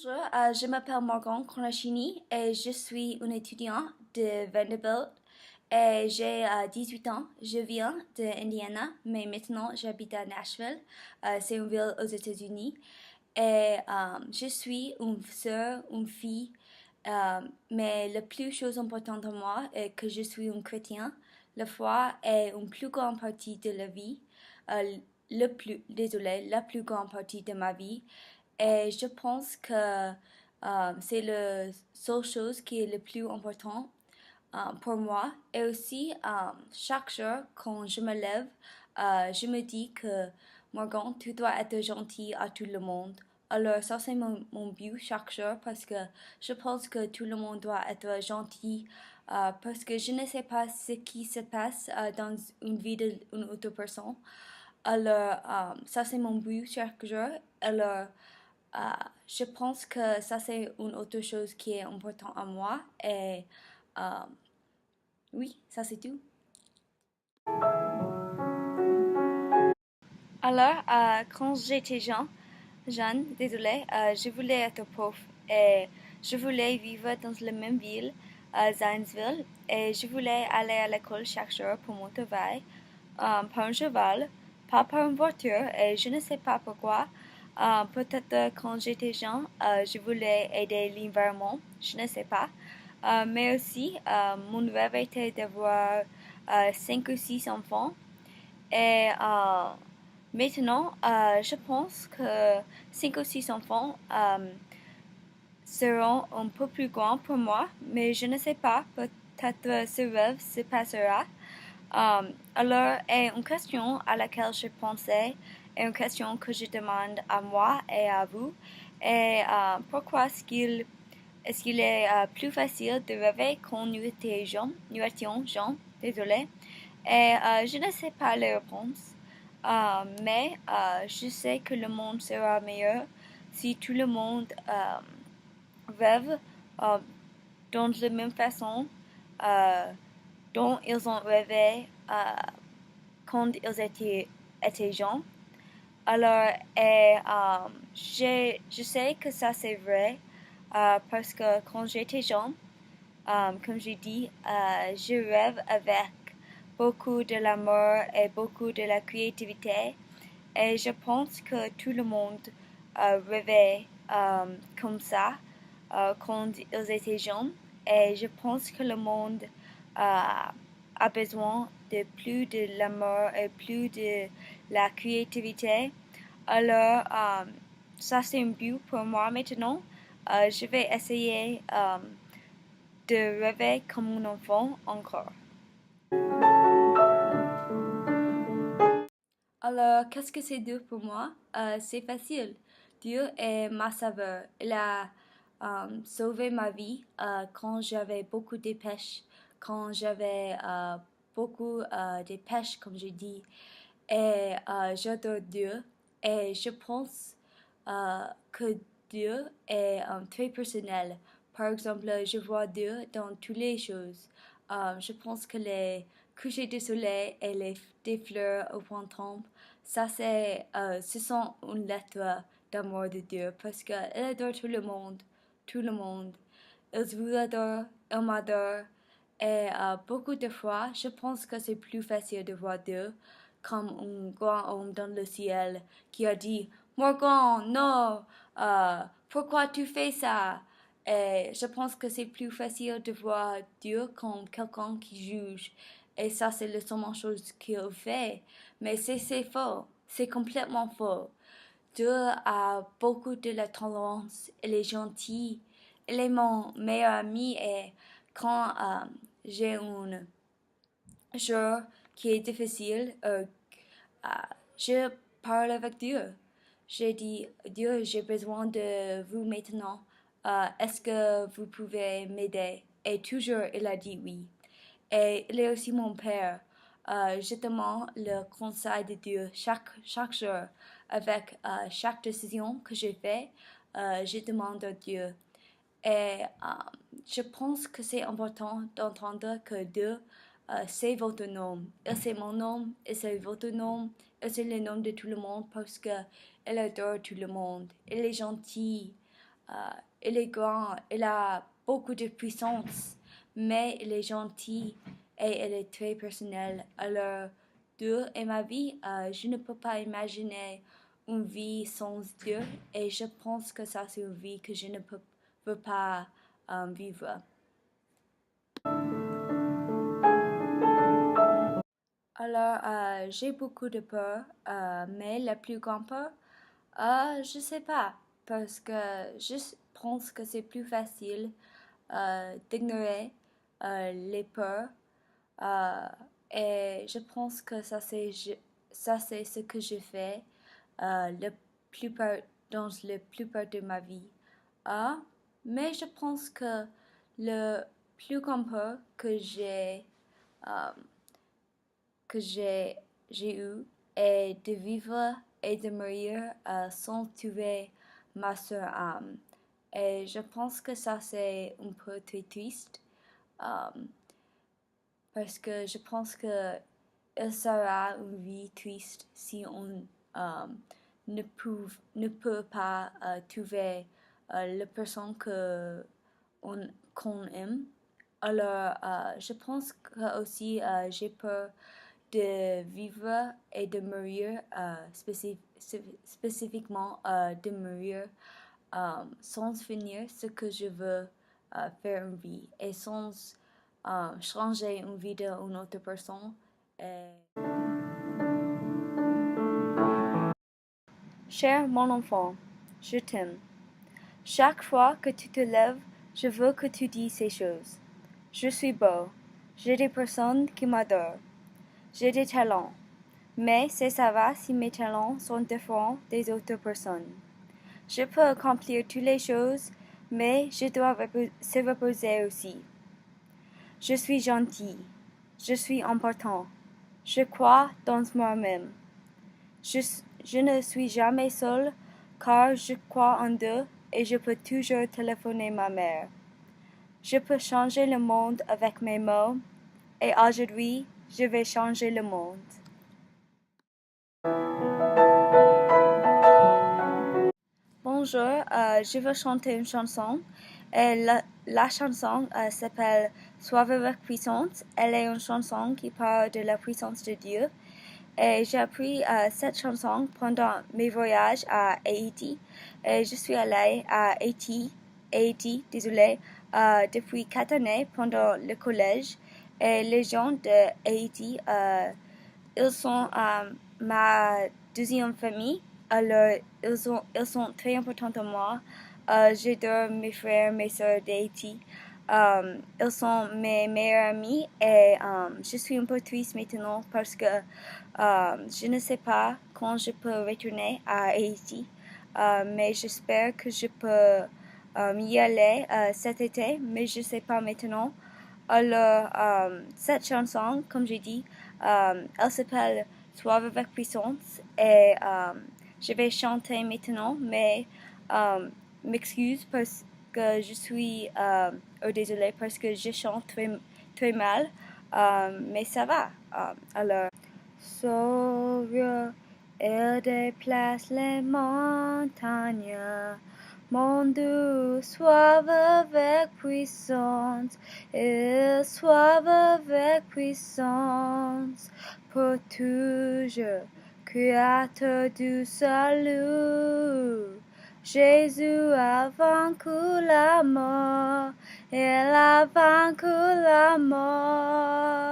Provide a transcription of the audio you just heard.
Bonjour, je m'appelle Morgan Konachini et je suis une étudiante de Vanderbilt et j'ai 18 ans. Je viens de Indiana, mais maintenant j'habite à Nashville. C'est une ville aux États-Unis. Et je suis une sœur, une fille, mais la plus chose importante pour moi est que je suis un chrétien. La foi est une plus grande partie de la vie, la plus grande partie de ma vie. Et je pense que c'est la seule chose qui est le plus important pour moi. Et aussi, chaque jour, quand je me lève, je me dis que, Morgan, tu dois être gentil à tout le monde. Alors, ça, c'est mon but chaque jour parce que je pense que tout le monde doit être gentil parce que je ne sais pas ce qui se passe dans une vie d'une autre personne. Alors, ça, c'est mon but chaque jour. Alors, je pense que ça, c'est une autre chose qui est importante à moi. Et euh, oui, ça, c'est tout. Alors, quand j'étais jeune, désolé, je voulais être prof et je voulais vivre dans la même ville, Zanesville, et je voulais aller à l'école chaque jour pour mon travail, par un cheval, pas par une voiture, et je ne sais pas pourquoi. Peut-être quand j'étais jeune, je voulais aider l'environnement, je ne sais pas. Mais aussi, mon rêve était d'avoir 5 ou 6 enfants. Et maintenant, je pense que 5 ou 6 enfants seront un peu plus grands pour moi, mais je ne sais pas, peut-être ce rêve se passera. Alors, est une question à laquelle je pensais, et une question que je demande à moi et à vous, et pourquoi est-ce qu'il est plus facile de rêver quand nous étions jeunes, désolé, et je ne sais pas les réponses, mais je sais que le monde sera meilleur si tout le monde rêve euh, dans la même façon euh, dont ils ont rêvé quand ils étaient jeunes. Alors, et je sais que ça c'est vrai parce que quand j'étais jeune, comme j'ai dit, je rêve avec beaucoup de l'amour et beaucoup de la créativité. Et je pense que tout le monde rêvait comme ça quand ils étaient jeunes. Et je pense que le monde a besoin de plus de l'amour et plus de la créativité. Alors, ça c'est un but pour moi maintenant. Je vais essayer de rêver comme un enfant encore. Alors, qu'est-ce que c'est Dieu pour moi? C'est facile. Dieu est ma sauveur. Il a sauvé ma vie quand j'avais beaucoup de pêches, quand j'avais beaucoup de pêches, comme je dis. Et j'adore Dieu. Et je pense que Dieu est très personnel. Par exemple, je vois Dieu dans toutes les choses. Je pense que les couchers de soleil et des fleurs au printemps, ce sont une lettre d'amour de Dieu parce qu'il adore tout le monde, tout le monde. Il vous adore, il m'adore. Et beaucoup de fois, je pense que c'est plus facile de voir Dieu comme un grand homme dans le ciel qui a dit Morgan, non, pourquoi tu fais ça? Et je pense que c'est plus facile de voir Dieu comme quelqu'un qui juge. Et ça, c'est la seule chose qu'il fait. Mais c'est faux. C'est complètement faux. Dieu a beaucoup de la tolérance. Il est gentil. Il est mon meilleur ami. Et quand j'ai un jour qui est difficile, je parle avec Dieu. J'ai dit, Dieu, j'ai besoin de vous maintenant. Est-ce que vous pouvez m'aider? Et toujours, il a dit oui. Et il est aussi mon père. Je demande le conseil de Dieu chaque jour. Avec chaque décision que je fais, je demande à Dieu. Et je pense que c'est important d'entendre que Dieu, c'est votre nom. Et c'est mon nom, et c'est votre nom, et c'est le nom de tout le monde parce qu'il adore tout le monde. Il est gentil. il est grand, il a beaucoup de puissance, mais il est gentil et il est très personnel. Alors, Dieu est ma vie. Je ne peux pas imaginer une vie sans Dieu et je pense que ça c'est une vie que je ne peux pas vivre. Alors, j'ai beaucoup de peur, mais la plus grande peur, je sais pas, parce que je pense que c'est plus facile d'ignorer les peurs euh, et je pense que ça c'est ce que je fais le plupart, dans la plupart de ma vie. Euh, mais je pense que le plus grand peur euh, que j'ai eu est de vivre et de mourir sans tuer ma soeur âme. Et je pense que ça c'est un peu très triste parce que je pense que il sera une vie triste si on ne peut pas trouver la personne qu'on aime. Alors, je pense que aussi j'ai peur de vivre et de mourir, spécifiquement de mourir sans finir ce que je veux faire en vie et sans changer une vie d'une autre personne. Cher mon enfant, je t'aime. Chaque fois que tu te lèves, je veux que tu dises ces choses. Je suis beau. J'ai des personnes qui m'adorent. J'ai des talents. Mais c'est ça va si mes talents sont différents des autres personnes. Je peux accomplir toutes les choses, mais je dois se reposer aussi. Je suis gentil. Je suis important. Je crois dans moi-même. Je ne suis jamais seule car je crois en Dieu et je peux toujours téléphoner ma mère. Je peux changer le monde avec mes mots et aujourd'hui, je vais changer le monde. Bonjour, je veux chanter une chanson. Et la chanson s'appelle Sois avec puissance. Elle est une chanson qui parle de la puissance de Dieu. Et j'ai appris cette chanson pendant mes voyages à Haïti. Et je suis allée à Haïti, désolé, depuis 4 années pendant le collège. Et les gens de Haïti, ils sont ma deuxième famille. Alors, ils sont très importants à moi. J'adore mes frères, mes soeurs d'Haïti. Ils sont mes meilleurs amis et je suis un peu triste maintenant parce que je ne sais pas quand je peux retourner à Haïti, mais j'espère que je peux y aller cet été, mais je ne sais pas maintenant. Alors, cette chanson, comme j'ai dit, elle s'appelle Sois avec puissance et je vais chanter maintenant, mais m'excuse parce que je suis désolée parce que je chante très mal, mais ça va. Alors, Sauveur, elle déplace les montagnes. Mon Dieu, sois avec puissance, et sois avec puissance pour toujours, Créateur du salut. Jésus a vaincu la mort, il a vaincu la mort.